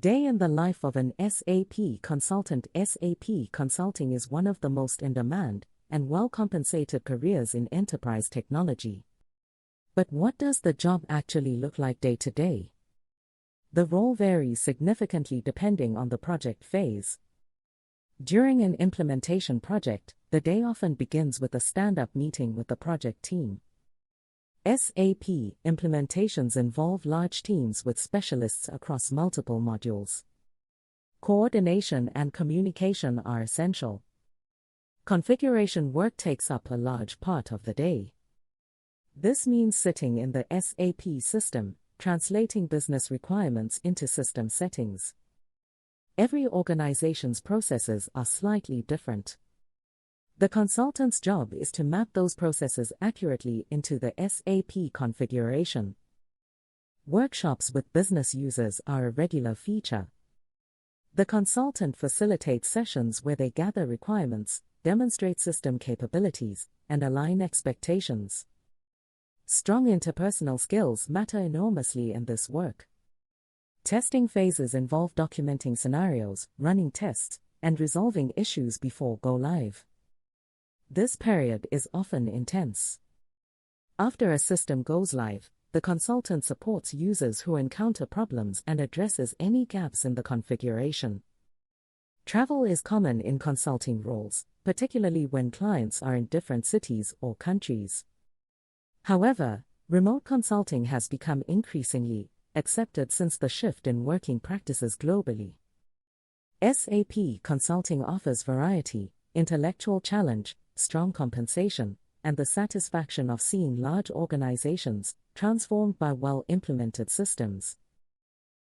Day in the life of an SAP consultant. SAP Consulting is one of the most in-demand and well-compensated careers in enterprise technology. But what does the job actually look like day to day? The role varies significantly depending on the project phase. During an implementation project, the day often begins with a stand-up meeting with the project team. SAP implementations involve large teams with specialists across multiple modules. Coordination and communication are essential. Configuration work takes up a large part of the day. This means sitting in the SAP system, translating business requirements into system settings. Every organization's processes are slightly different. The consultant's job is to map those processes accurately into the SAP configuration. Workshops with business users are a regular feature. The consultant facilitates sessions where they gather requirements, demonstrate system capabilities, and align expectations. Strong interpersonal skills matter enormously in this work. Testing phases involve documenting scenarios, running tests, and resolving issues before go live. This period is often intense. After a system goes live, the consultant supports users who encounter problems and addresses any gaps in the configuration. Travel is common in consulting roles, particularly when clients are in different cities or countries. However, remote consulting has become increasingly accepted since the shift in working practices globally. SAP Consulting offers variety, intellectual challenge, strong compensation, and the satisfaction of seeing large organizations transformed by well-implemented systems.